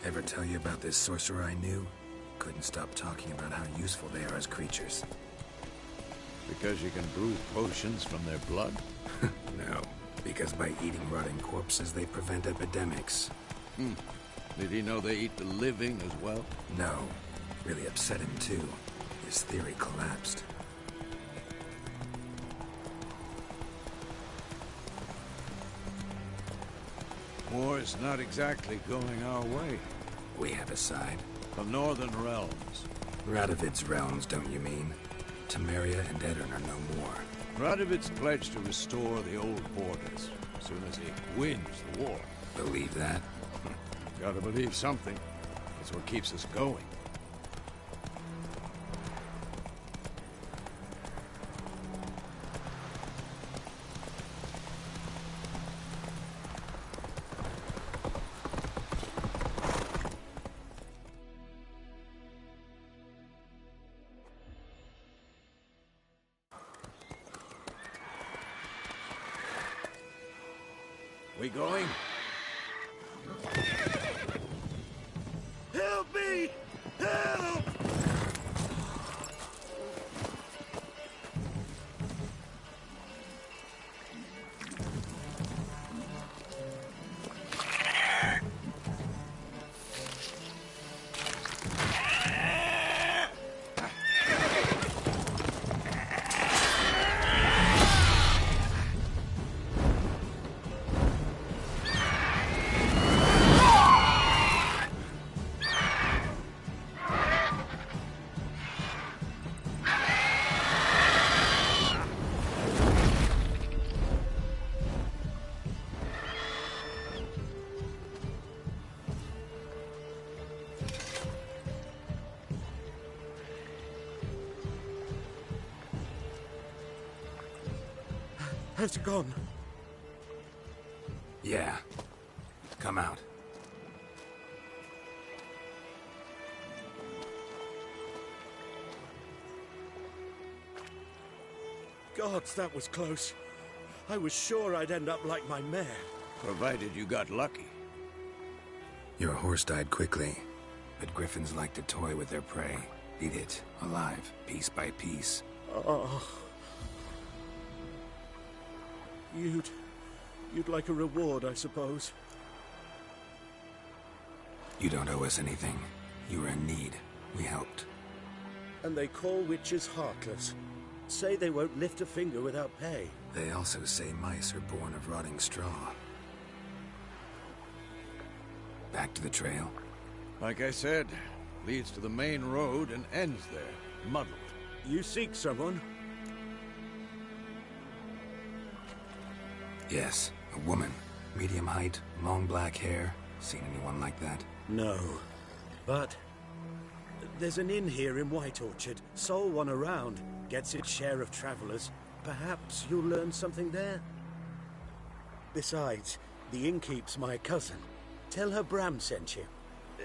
Ever tell you about this sorcerer I knew? Couldn't stop talking about how useful they are as creatures. Because you can brew potions from their blood? No, because by eating rotting corpses, they prevent epidemics. Did he know they eat the living as well? No. Really upset him, too. His theory collapsed. War's not exactly going our way. We have a side. The Northern Realms. Radovid's realms, don't you mean? Temeria and Edirn are no more. Radovid's pledged to restore the old borders as soon as he wins the war. Believe that? Gotta believe something. That's what keeps us going. We going? Help me! Help! Has it gone? Yeah. Come out. Gods, that was close. I was sure I'd end up like my mare. Provided you got lucky. Your horse died quickly, but griffins like to toy with their prey. Eat it, alive, piece by piece. Oh. You'd like a reward, I suppose. You don't owe us anything. You were in need. We helped. And they call witches heartless. Say they won't lift a finger without pay. They also say mice are born of rotting straw. Back to the trail? Like I said, leads to the main road and ends there, muddled. You seek someone? Yes, a woman. Medium height, long black hair. Seen anyone like that? No. But there's an inn here in White Orchard. Sole one around. Gets its share of travelers. Perhaps you'll learn something there? Besides, the innkeep's my cousin. Tell her Bram sent you.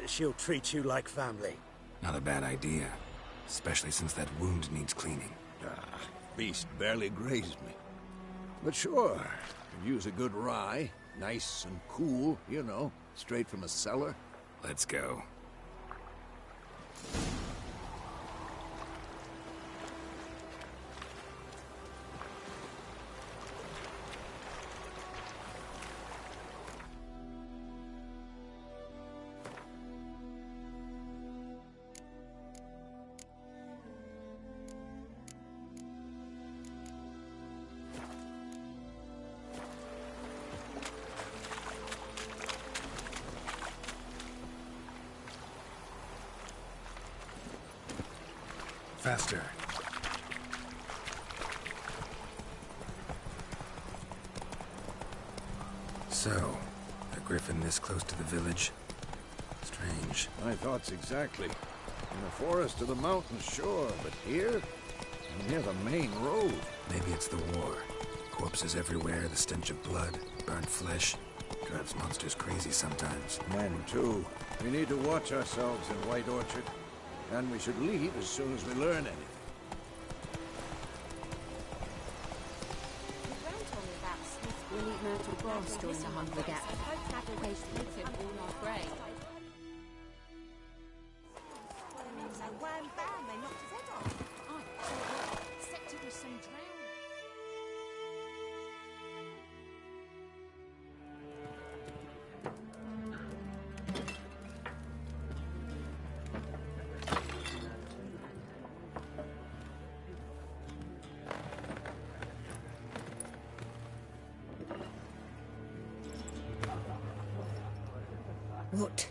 She'll treat you like family. Not a bad idea. Especially since that wound needs cleaning. Beast barely grazed me. But sure, could use a good rye. Nice and cool, you know, straight from a cellar. Let's go. Faster. So, a griffin this close to the village? Strange. My thoughts exactly. In the forest or the mountains, sure, but here? Near the main road. Maybe it's the war. Corpses everywhere, the stench of blood, burnt flesh. Drives monsters crazy sometimes. Men, too. We need to watch ourselves in White Orchard. And we should leave as soon as we learn anything. We'll eat myrtle grass during the Hunger Gap. so wham bam, they knocked his head off. Oh, except it was some drowned. What?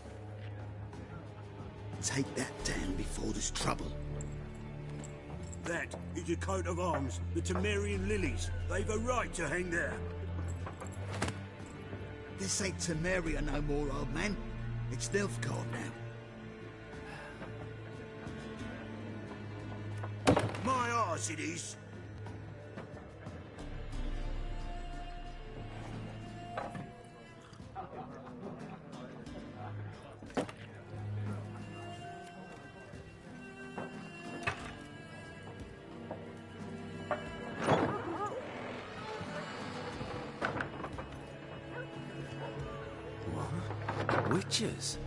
Take that down before there's trouble. That is a coat of arms, the Temerian lilies. They've a right to hang there. This ain't Temeria no more, old man. It's Nilfgaard now. My arse it is. Witches?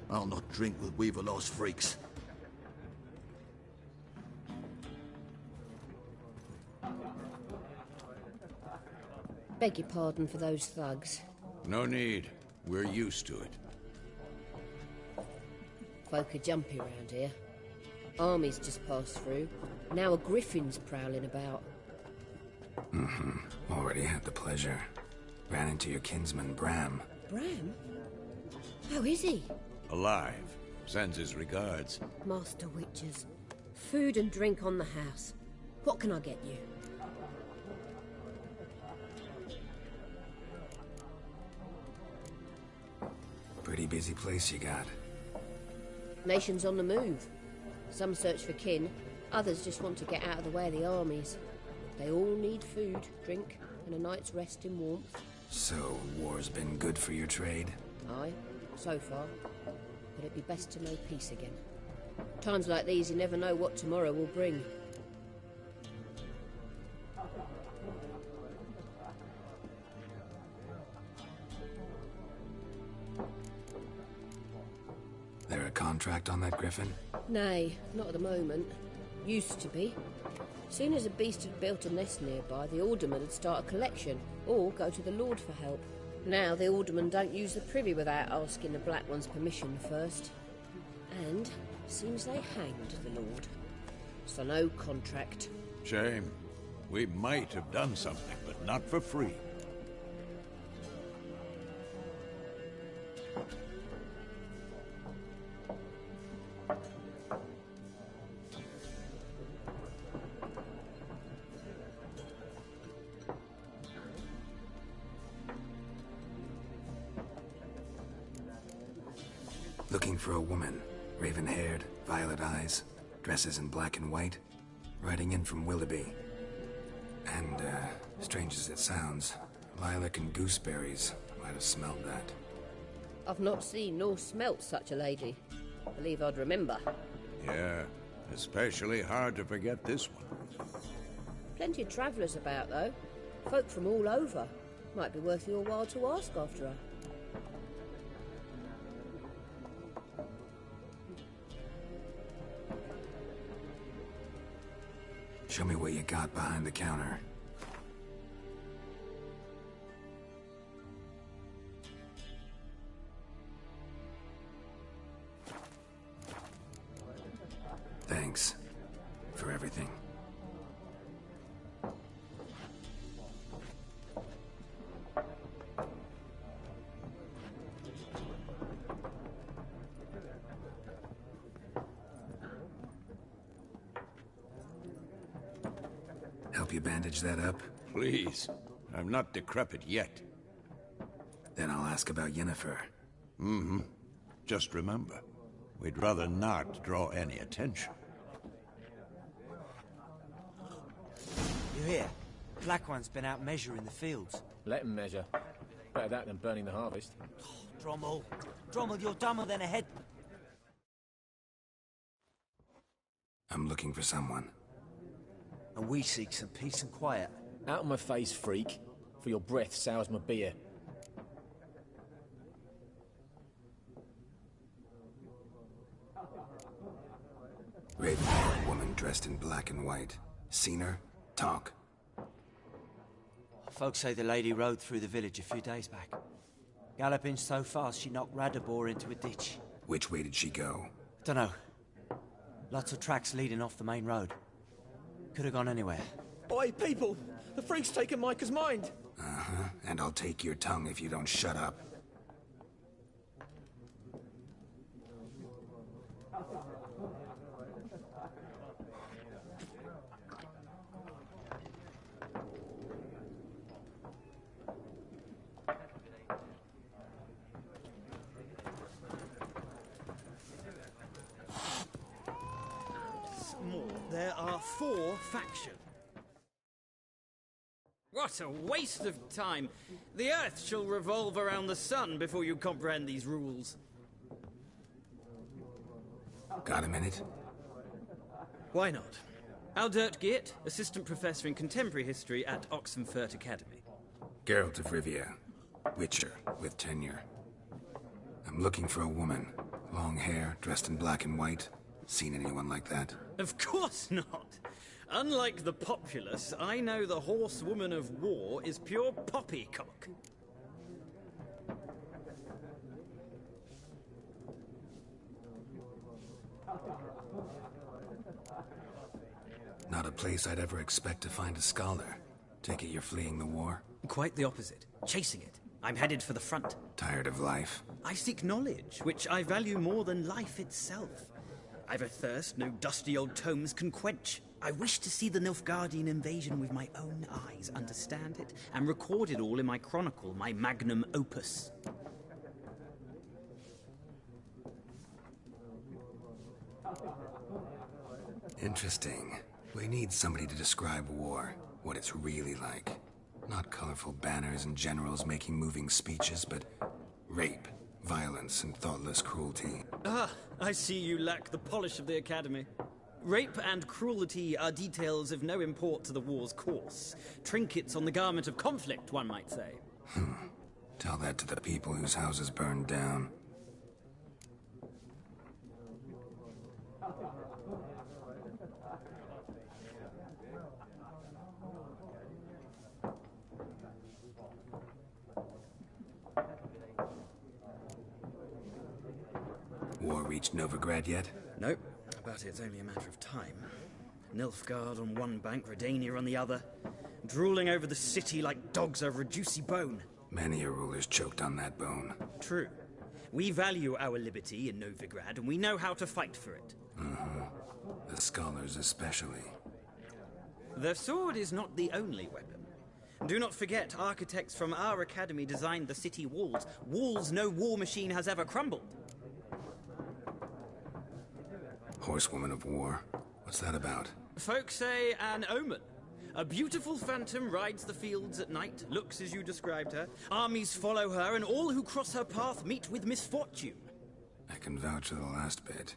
I'll not drink with Weaverlost freaks. Beg your pardon for those thugs. No need. We're used to it. Folk are jumpy around here. Armies just passed through. Now a griffin's prowling about. Already had the pleasure. Ran into your kinsman, Bram. Bram? How is he? Alive. Sends his regards. Master Witchers. Food and drink on the house. What can I get you? Pretty busy place you got. Nations on the move. Some search for kin, others just want to get out of the way of the armies. They all need food, drink, and a night's rest in warmth. So, war's been good for your trade? Aye, so far. But it'd be best to know peace again. Times like these, you never know what tomorrow will bring. There a contract on that griffin? Nay, not at the moment. Used to be. Soon as a beast had built a nest nearby, the alderman would start a collection, or go to the Lord for help. Now the aldermen don't use the privy without asking the Black One's permission first. And seems they hanged the Lord. So no contract. Shame. We might have done something, but not for free. Looking for a woman. Raven-haired, violet eyes, dresses in black and white. Riding in from Willoughby. And, strange as it sounds, lilac and gooseberries might have smelled that. I've not seen nor smelt such a lady. Believe I'd remember. Yeah, especially hard to forget this one. Plenty of travellers about, though. Folk from all over. Might be worth your while to ask after her. Show me what you got behind the counter. Thanks for everything. Help you bandage that up? Please. I'm not decrepit yet. Then I'll ask about Yennefer. Just remember, we'd rather not draw any attention. You hear? Black One's been out measuring the fields. Let him measure. Better that than burning the harvest. Drommel. Drommel, you're dumber than a head... I'm looking for someone. And we seek some peace and quiet. Out of my face, freak. For your breath sours my beer. dressed in black and white. Seen her? Talk. Folks say the lady rode through the village a few days back. Galloping so fast she knocked Radabor into a ditch. Which way did she go? Dunno. Lots of tracks leading off the main road. Could have gone anywhere. Oi, people! The freak's taken Micah's mind! Uh-huh, and I'll take your tongue if you don't shut up. There are 4 factions. What a waste of time! The Earth shall revolve around the sun before you comprehend these rules. Got a minute? Why not? Aldert Geert, Assistant Professor in Contemporary History at Oxenfurt Academy. Geralt of Rivia. Witcher, with tenure. I'm looking for a woman. Long hair, dressed in black and white. Seen anyone like that? Of course not! Unlike the populace, I know the horsewoman of war is pure poppycock. Not a place I'd ever expect to find a scholar. Take it you're fleeing the war? Quite the opposite. Chasing it. I'm headed for the front. Tired of life? I seek knowledge, which I value more than life itself. I've a thirst no dusty old tomes can quench. I wish to see the Nilfgaardian invasion with my own eyes, understand it, and record it all in my chronicle, my magnum opus. Interesting. We need somebody to describe war, what it's really like. Not colorful banners and generals making moving speeches, but rape, violence, and thoughtless cruelty. Ah, I see you lack the polish of the Academy. Rape and cruelty are details of no import to the war's course. Trinkets on the garment of conflict, one might say. Tell that to the people whose houses burned down. War reached Novigrad yet? Nope, but it's only a matter of time. Nilfgaard on one bank, Redania on the other, drooling over the city like dogs over a juicy bone. Many a ruler's choked on that bone. True. We value our liberty in Novigrad, and we know how to fight for it. The scholars especially. The sword is not the only weapon. Do not forget, architects from our academy designed the city walls. Walls no war machine has ever crumbled. Horsewoman of war. What's that about? Folks say an omen. A beautiful phantom rides the fields at night, looks as you described her. Armies follow her, and all who cross her path meet with misfortune. I can vouch for the last bit.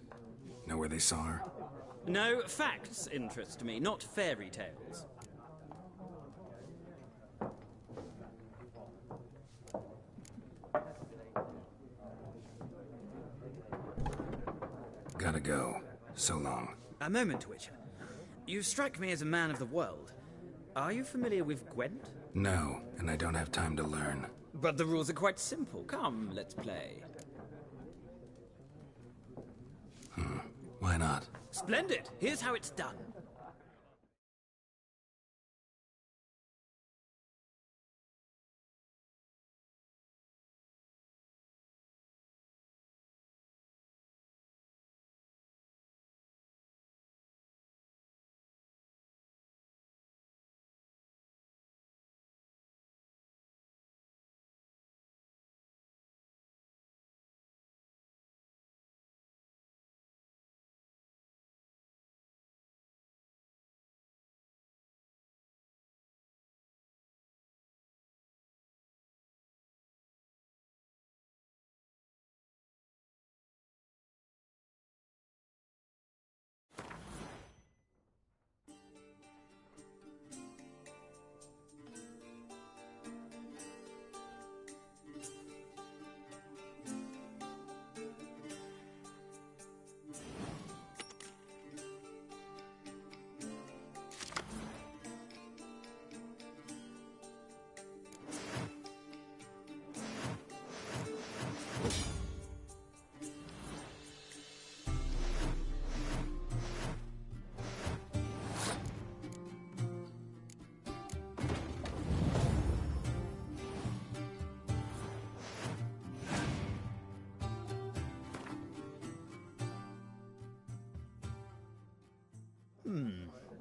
Know where they saw her? No, facts interest me, not fairy tales. Gotta go. So long. A moment, Witcher. You strike me as a man of the world. Are you familiar with Gwent? No, and I don't have time to learn. But the rules are quite simple. Come, let's play. Why not? Splendid! Here's how it's done.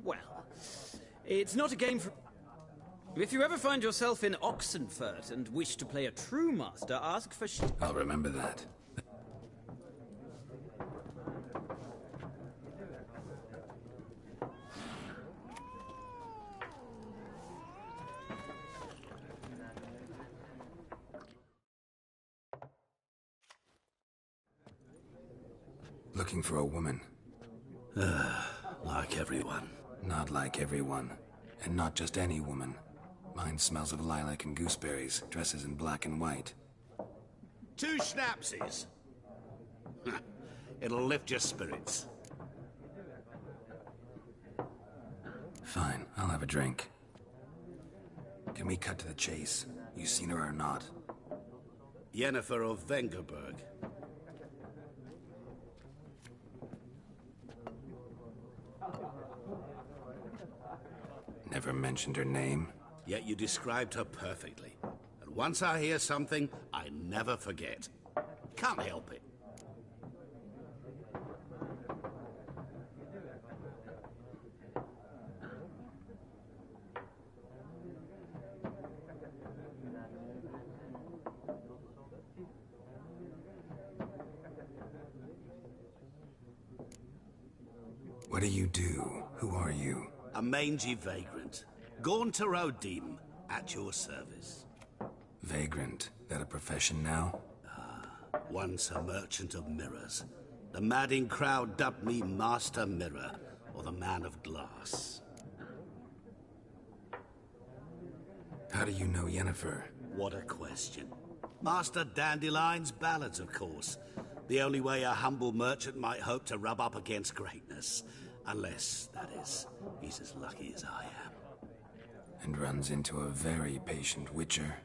Well, it's not a game for... If you ever find yourself in Oxenfurt and wish to play a true master, ask for... I'll remember that. Looking for a woman. Like everyone. Not like everyone. And not just any woman. Mine smells of lilac and gooseberries, dresses in black and white. 2 schnapsies. It'll lift your spirits. Fine, I'll have a drink. Can we cut to the chase? You seen her or not? Yennefer of Vengerberg. Never mentioned her name. Yet you described her perfectly. And once I hear something, I never forget. Can't help it. What do you do? Who are you? A mangy vagrant. Gaunter O'Dim, at your service. Vagrant. That a profession now? Once a merchant of mirrors. The madding crowd dubbed me Master Mirror, or the Man of Glass. How do you know Yennefer? What a question. Master Dandelion's ballads, of course. The only way a humble merchant might hope to rub up against greatness. Unless, that is, he's as lucky as I am. And runs into a very patient Witcher.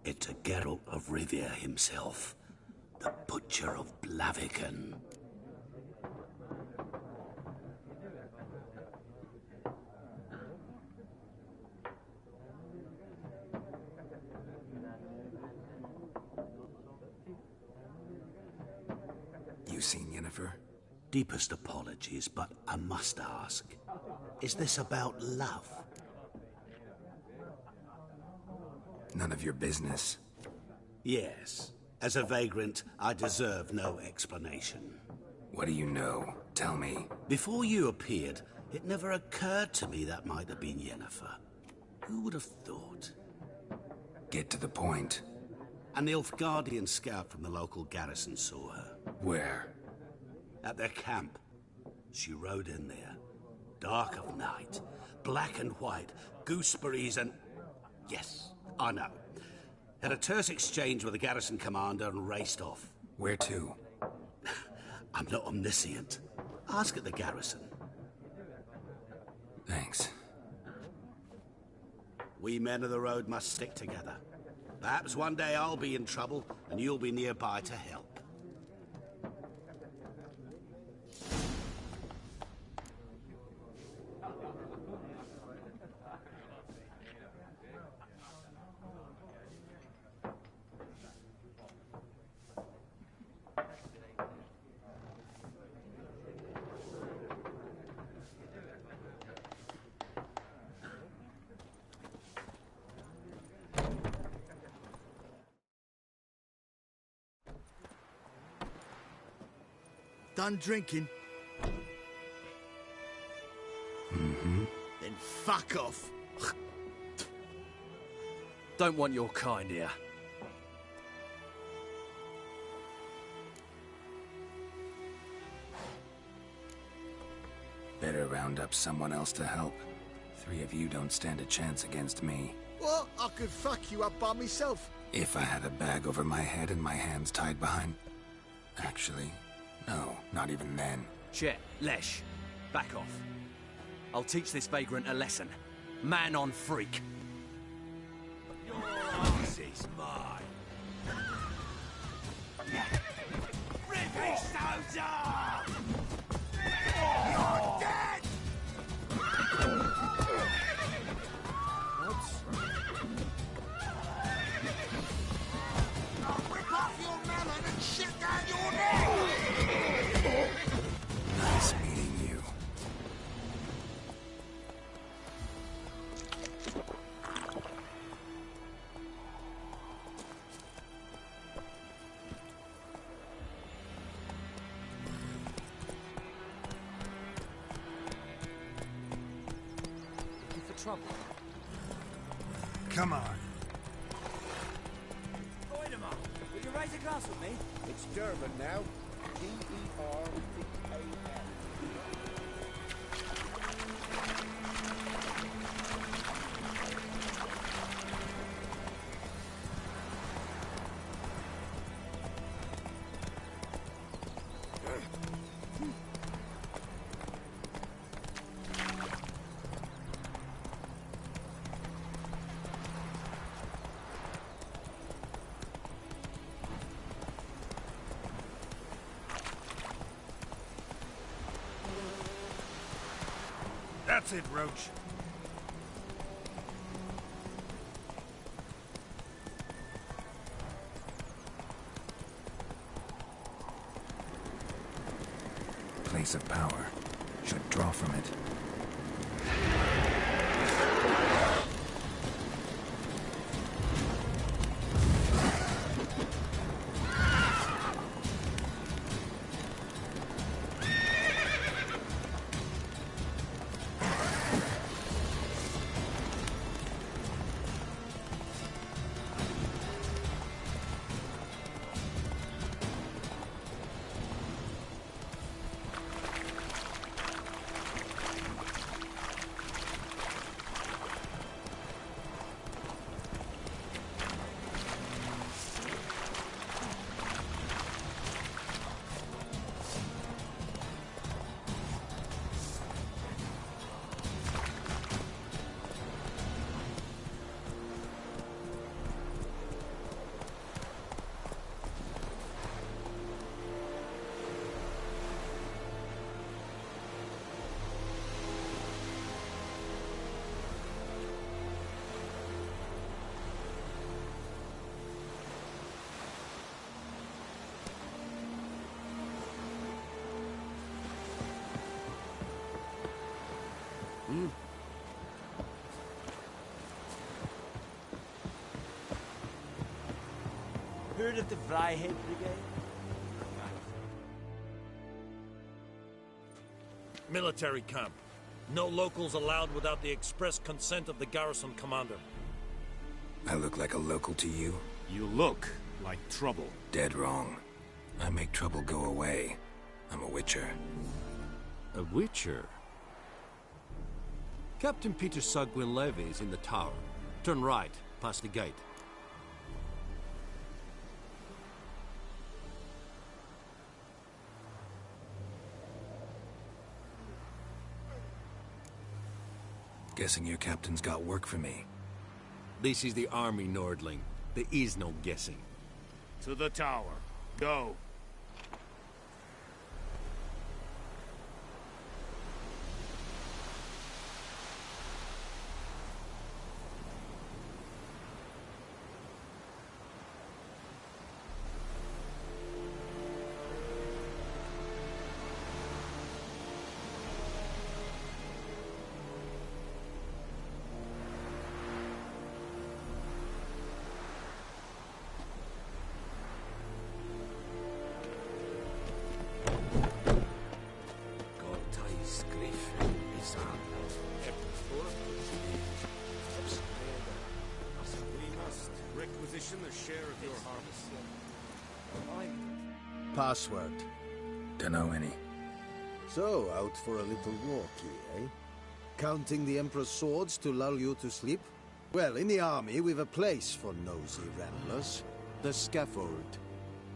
It's a Geralt of Rivia himself. The Butcher of Blaviken. You seen Yennefer? Deepest apologies, but I must ask. Is this about love? None of your business. Yes. As a vagrant, I deserve no explanation. What do you know? Tell me. Before you appeared, it never occurred to me that might have been Yennefer. Who would have thought? Get to the point. An Nilfgaardian scout from the local garrison saw her. Where? At their camp. She rode in there. Dark of night. Black and white. Gooseberries and... Yes, I know. Had a terse exchange with the garrison commander and raced off. Where to? I'm not omniscient. Ask at the garrison. Thanks. We men of the road must stick together. Perhaps one day I'll be in trouble and you'll be nearby to help. Done drinking? Mm-hmm. Then fuck off. Don't want your kind here. Better round up someone else to help. 3 of you don't stand a chance against me. What? I could fuck you up by myself. If I had a bag over my head and my hands tied behind... Actually, no, not even then. Chet, Lesh, back off. I'll teach this vagrant a lesson. Man on freak. Your ass is mine. Rippy soldier! You're dead! I'll rip off your melon and shit down your neck! Nice meeting you. trouble. Come on. Voidemar, will you raise a glass with me? It's German now. German. That's it, Roach. Place of power. Should draw from it. Heard of the Flyhead Brigade? Military camp. No locals allowed without the express consent of the garrison commander. I look like a local to you? You look like trouble. Dead wrong. I make trouble go away. I'm a Witcher. A Witcher? Captain Peter Sugwin Levy is in the tower. Turn right, past the gate. Guessing your captain's got work for me. This is the army, Nordling. There is no guessing. To the tower. Go. A share of your harvest. Password. Dunno any. So, out for a little walkie, eh? Counting the Emperor's swords to lull you to sleep? Well, in the army, we've a place for nosy ramblers. The scaffold.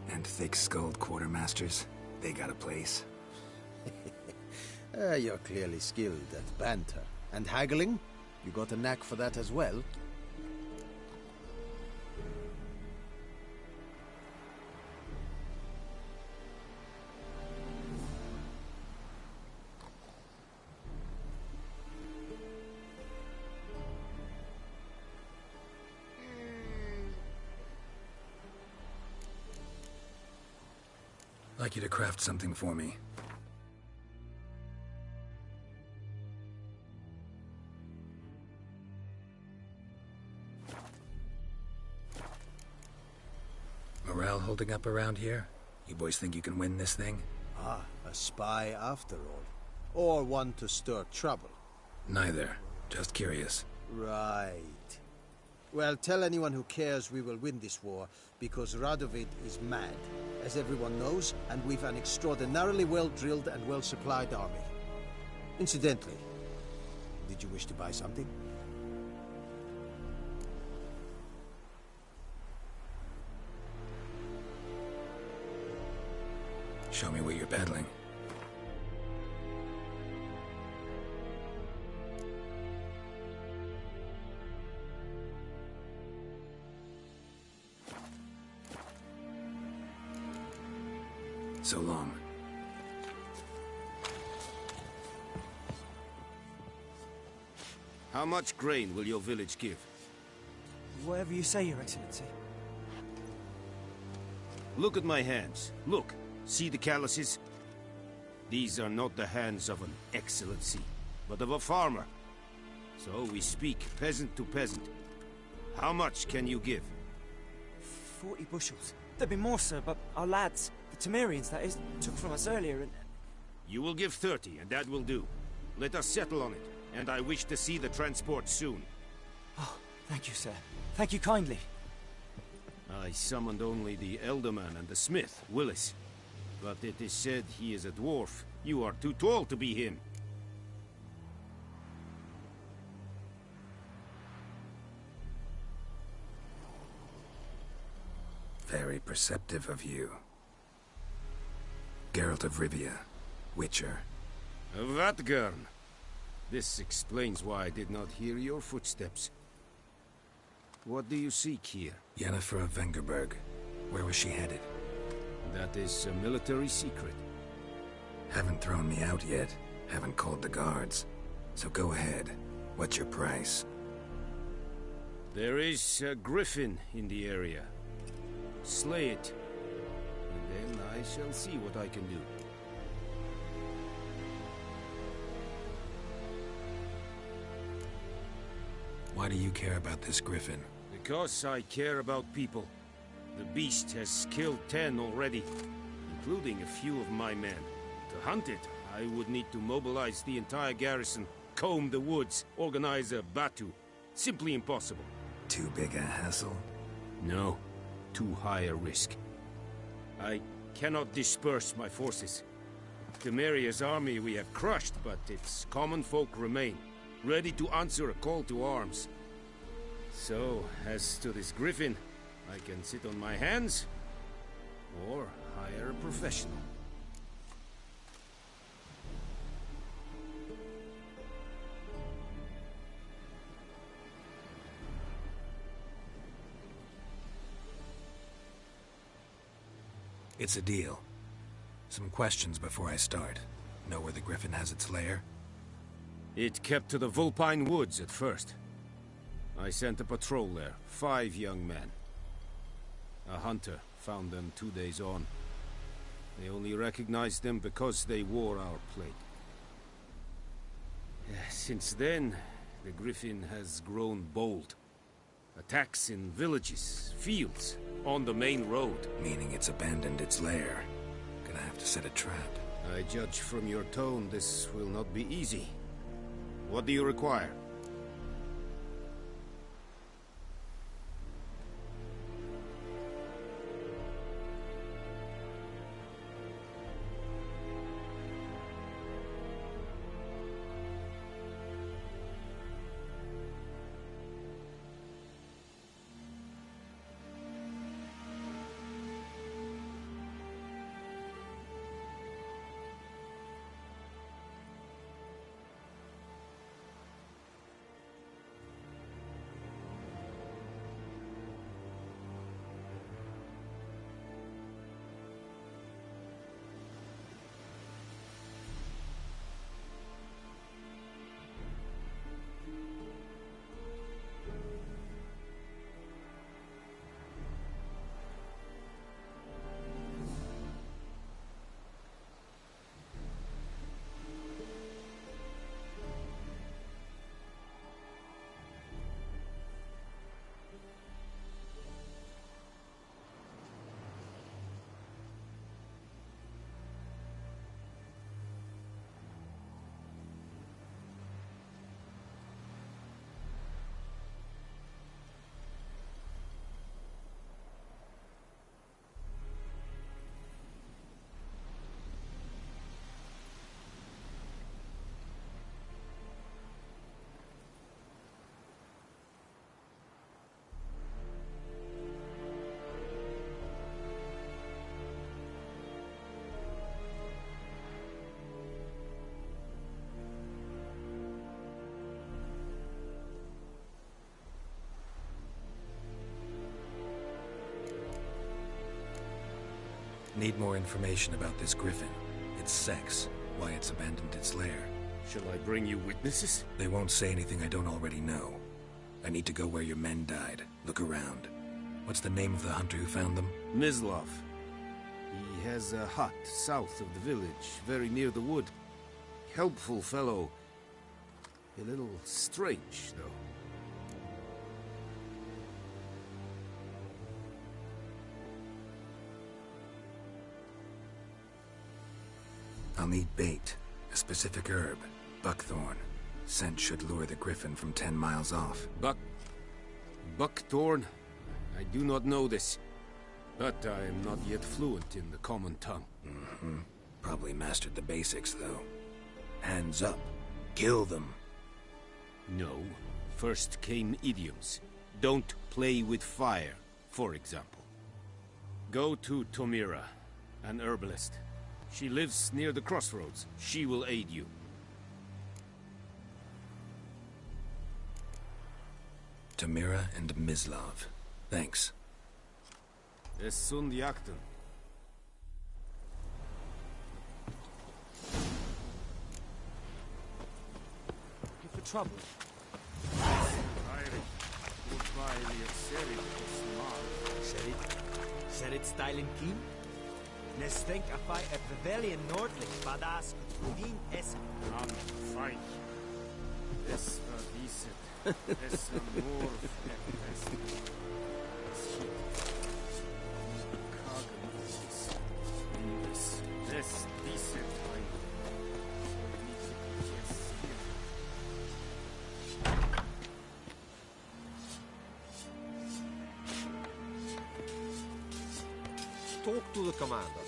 And thick-skulled quartermasters? They got a place. You're clearly skilled at banter. And haggling? You got a knack for that as well? I'd like you to craft something for me. Morale holding up around here? You boys think you can win this thing? Ah, a spy after all. Or one to stir trouble. Neither. Just curious. Right. Well, tell anyone who cares we will win this war, because Radovid is mad, as everyone knows, and we've an extraordinarily well-drilled and well-supplied army. Incidentally, did you wish to buy something? Show me what you're peddling. So long. How much grain will your village give? Whatever you say, Your Excellency. Look at my hands. Look. See the calluses? These are not the hands of an excellency, but of a farmer. So we speak peasant to peasant. How much can you give? 40 bushels. There'd be more, sir, but our lads, the Temerians, that is, took from us earlier and... You will give 30, and that will do. Let us settle on it, and I wish to see the transport soon. Oh, thank you, sir. Thank you kindly. I summoned only the Elderman and the smith, Willis. But it is said he is a dwarf. You are too tall to be him. Very perceptive of you. Geralt of Rivia, Witcher. Vatgern. This explains why I did not hear your footsteps. What do you seek here? Yennefer of Vengerberg. Where was she headed? That is a military secret. Haven't thrown me out yet. Haven't called the guards. So go ahead. What's your price? There is a griffin in the area. Slay it, and then I shall see what I can do. Why do you care about this griffin? Because I care about people. The beast has killed 10 already, including a few of my men. To hunt it, I would need to mobilize the entire garrison, comb the woods, organize a Pt2. Simply impossible. Too big a hassle? No. Too high a risk. I cannot disperse my forces. Temeria's army we have crushed, but its common folk remain, ready to answer a call to arms. So, as to this griffin, I can sit on my hands, or hire a professional. It's a deal. Some questions before I start. Know where the griffin has its lair? It kept to the Vulpine Woods at first. I sent a patrol there, 5 young men. A hunter found them 2 days on. They only recognized them because they wore our plate. Since then, the griffin has grown bold. Attacks in villages, fields, on the main road. Meaning it's abandoned its lair. Gonna have to set a trap. I judge from your tone this will not be easy. What do you require? Need more information about this griffin. Its sex, why it's abandoned its lair. Shall I bring you witnesses? They won't say anything I don't already know. I need to go where your men died. Look around. What's the name of the hunter who found them? Mislav. He has a hut south of the village, very near the wood. Helpful fellow. A little strange, though. I'll need bait. A specific herb. Buckthorn. Scent should lure the griffin from 10 miles off. Buckthorn? I do not know this. But I am not yet fluent in the common tongue. Mm-hmm. Probably mastered the basics, though. Hands up. Kill them. No. First came idioms. Don't play with fire, for example. Go to Tomira, an herbalist. She lives near the crossroads. She will aid you. Tamira and Mislav. Thanks. Es sunt jakten. Looking for trouble? Serit stylen kim? Nestenk afai e pavilion nordlich, badas kudin es. An fine. Es war diset. Es amor es diset. Talk to the commander.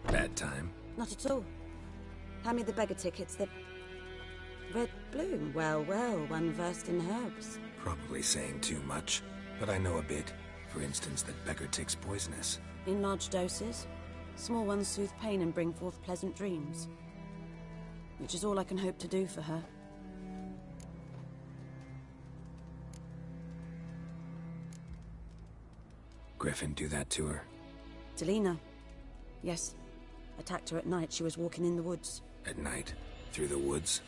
Bad time? Not at all. Hand me the beggar tickets, the... Red bloom. Well, well, one versed in herbs. Probably saying too much, but I know a bit. For instance, that beggar tick's poisonous. In large doses. Small ones soothe pain and bring forth pleasant dreams. Which is all I can hope to do for her. Griffin do that to her? Delina. Yes. Attacked her at night. She was walking in the woods. At night? Through the woods?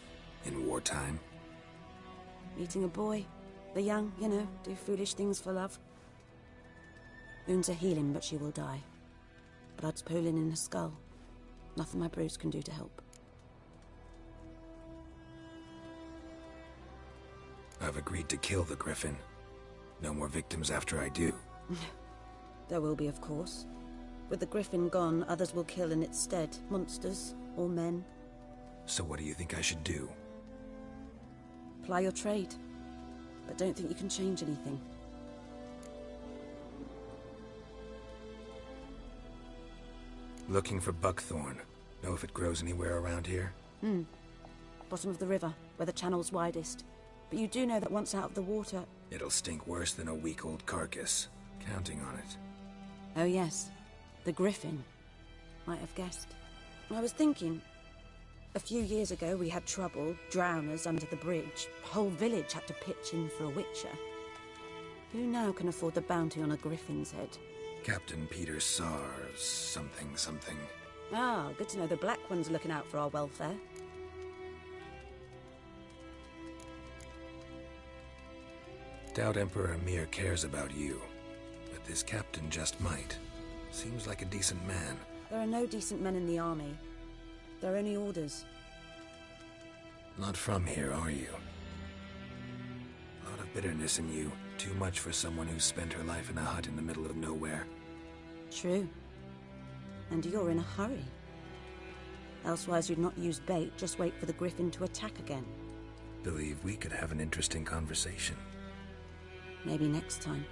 In wartime? Eating a boy. The young, you know, do foolish things for love. Wounds are healing, but she will die. Blood's pooling in her skull. Nothing my bruise can do to help. I've agreed to kill the Griffin. No more victims after I do. There will be, of course. With the Griffin gone, others will kill in its stead. Monsters, or men. So what do you think I should do? Ply your trade. But don't think you can change anything. Looking for buckthorn. Know if it grows anywhere around here? Bottom of the river, where the channel's widest. But you do know that once out of the water... It'll stink worse than a week-old carcass. Counting on it. Oh yes, the griffin. Might have guessed. I was thinking... A few years ago we had trouble, drowners under the bridge. The whole village had to pitch in for a witcher. Who now can afford the bounty on a griffin's head? Captain Peter Sars, something. Ah, good to know the Black One's looking out for our welfare. Doubt Emperor Emir cares about you. But this captain just might. Seems like a decent man. There are no decent men in the army. They're only orders. Not from here, are you? A lot of bitterness in you. Too much for someone who's spent her life in a hut in the middle of nowhere. True. And you're in a hurry. Elsewise you'd not use bait, just wait for the griffin to attack again. Believe we could have an interesting conversation. Maybe next time.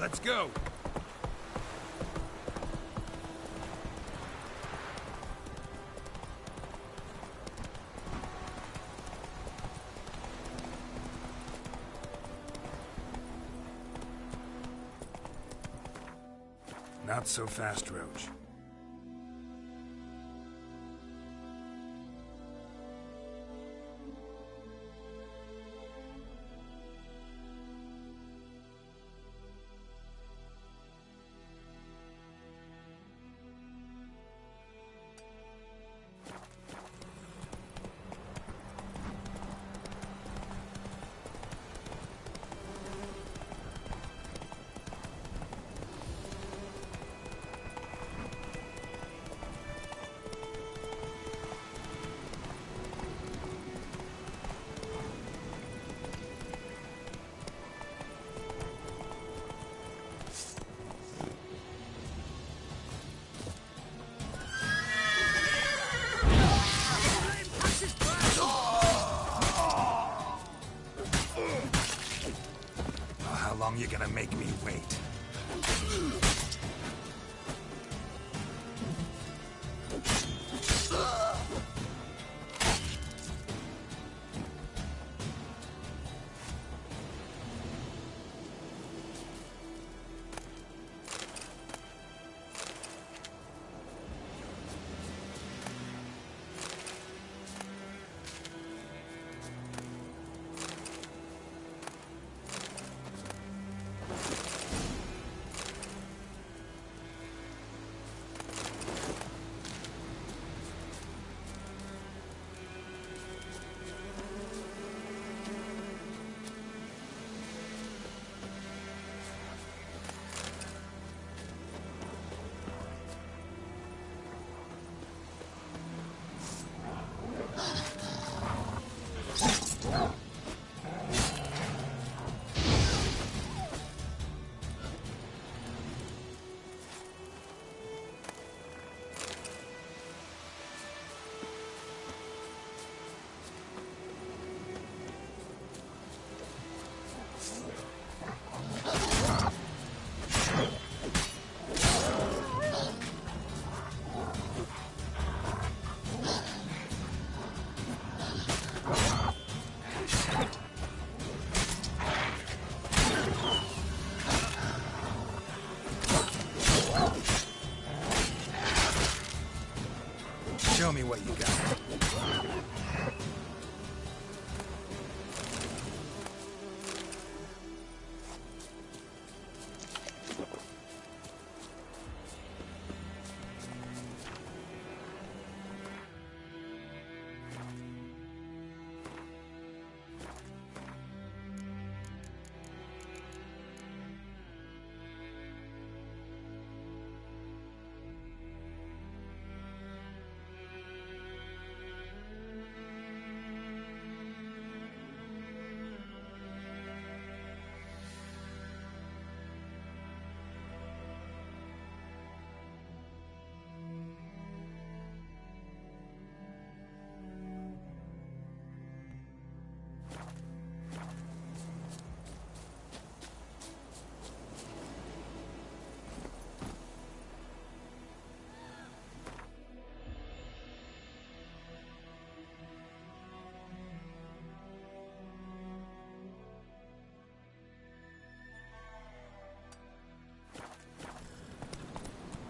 Let's go! Not so fast, Roach. How long you gonna make me wait? Show me what you got.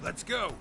Let's go!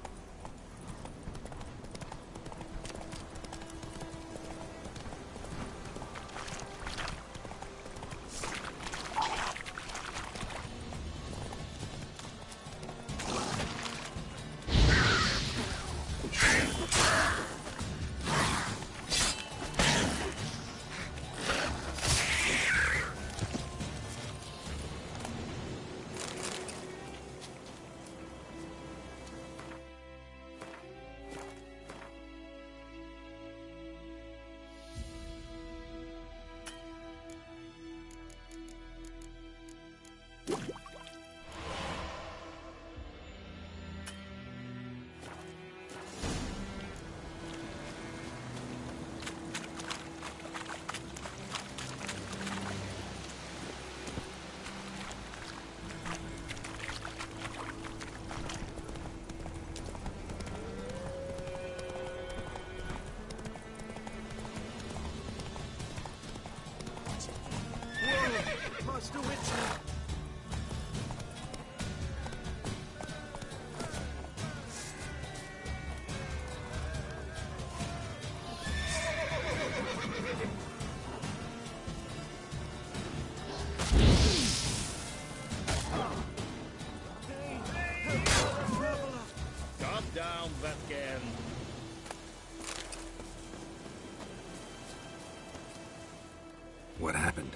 What happened?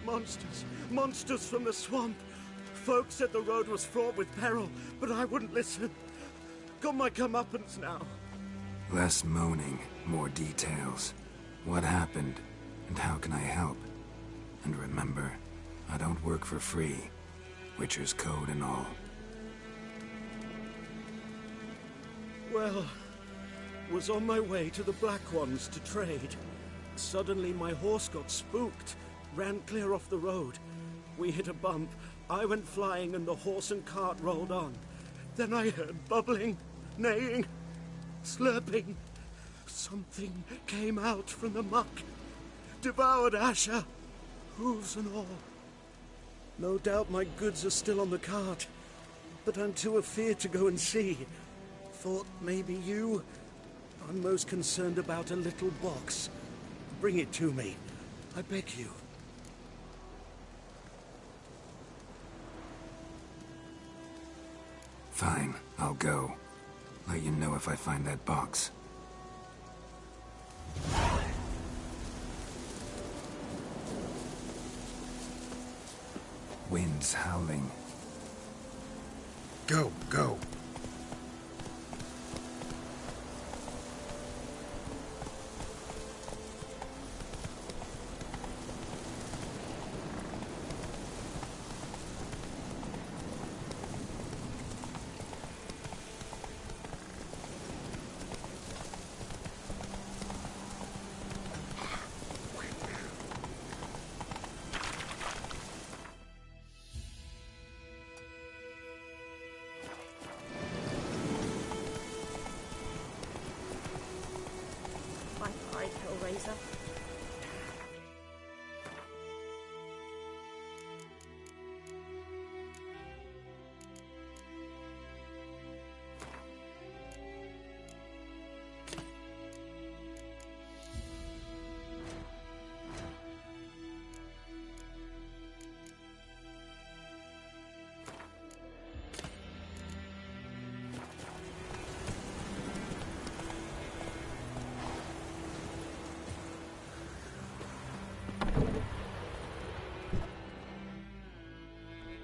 Monsters. Monsters from the swamp. Folk said the road was fraught with peril, but I wouldn't listen. Got my comeuppance now. Less moaning, more details. What happened, and how can I help? And remember, I don't work for free. Witcher's code and all. Well, was on my way to the Black Ones to trade. Suddenly my horse got spooked, ran clear off the road. We hit a bump, I went flying and the horse and cart rolled on. Then I heard bubbling, neighing, slurping. Something came out from the muck, devoured Asher, hooves and all. No doubt my goods are still on the cart, but I'm too afeard to go and see. Thought maybe you... I'm most concerned about a little box. Bring it to me, I beg you. Fine, I'll go. Let you know if I find that box. Wind's howling. Go, go! Hellraiser.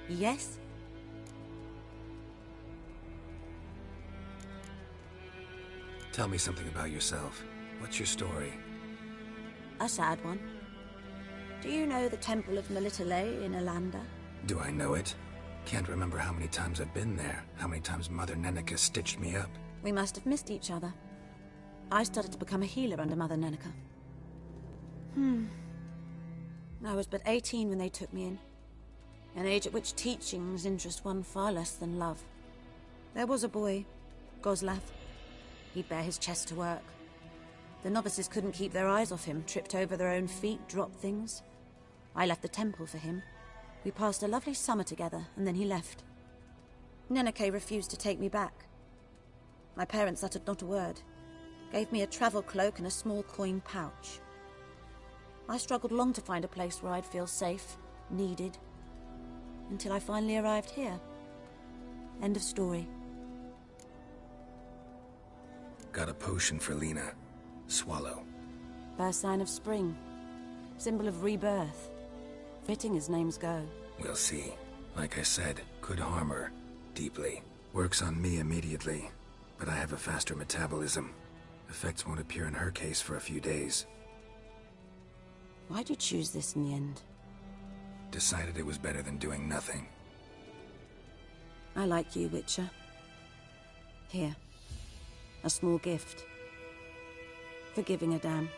Yes? Tell me something about yourself. What's your story? A sad one. Do you know the Temple of Melitele in Alanda? Do I know it? Can't remember how many times I've been there, how many times Mother Neneka stitched me up. We must have missed each other. I started to become a healer under Mother Neneka. I was but 18 when they took me in. An age at which teachings interest one far less than love. There was a boy, Goslav. He'd bare his chest to work. The novices couldn't keep their eyes off him, tripped over their own feet, dropped things. I left the temple for him. We passed a lovely summer together, and then he left. Neneke refused to take me back. My parents uttered not a word. Gave me a travel cloak and a small coin pouch. I struggled long to find a place where I'd feel safe, needed, until I finally arrived here. End of story. Got a potion for Lena. Swallow. First sign of spring. Symbol of rebirth. Fitting as names go. We'll see. Like I said, could harm her. Deeply. Works on me immediately, but I have a faster metabolism. Effects won't appear in her case for a few days. Why'd you choose this in the end? Decided it was better than doing nothing. I like you, Witcher. Here. A small gift. For giving a damn.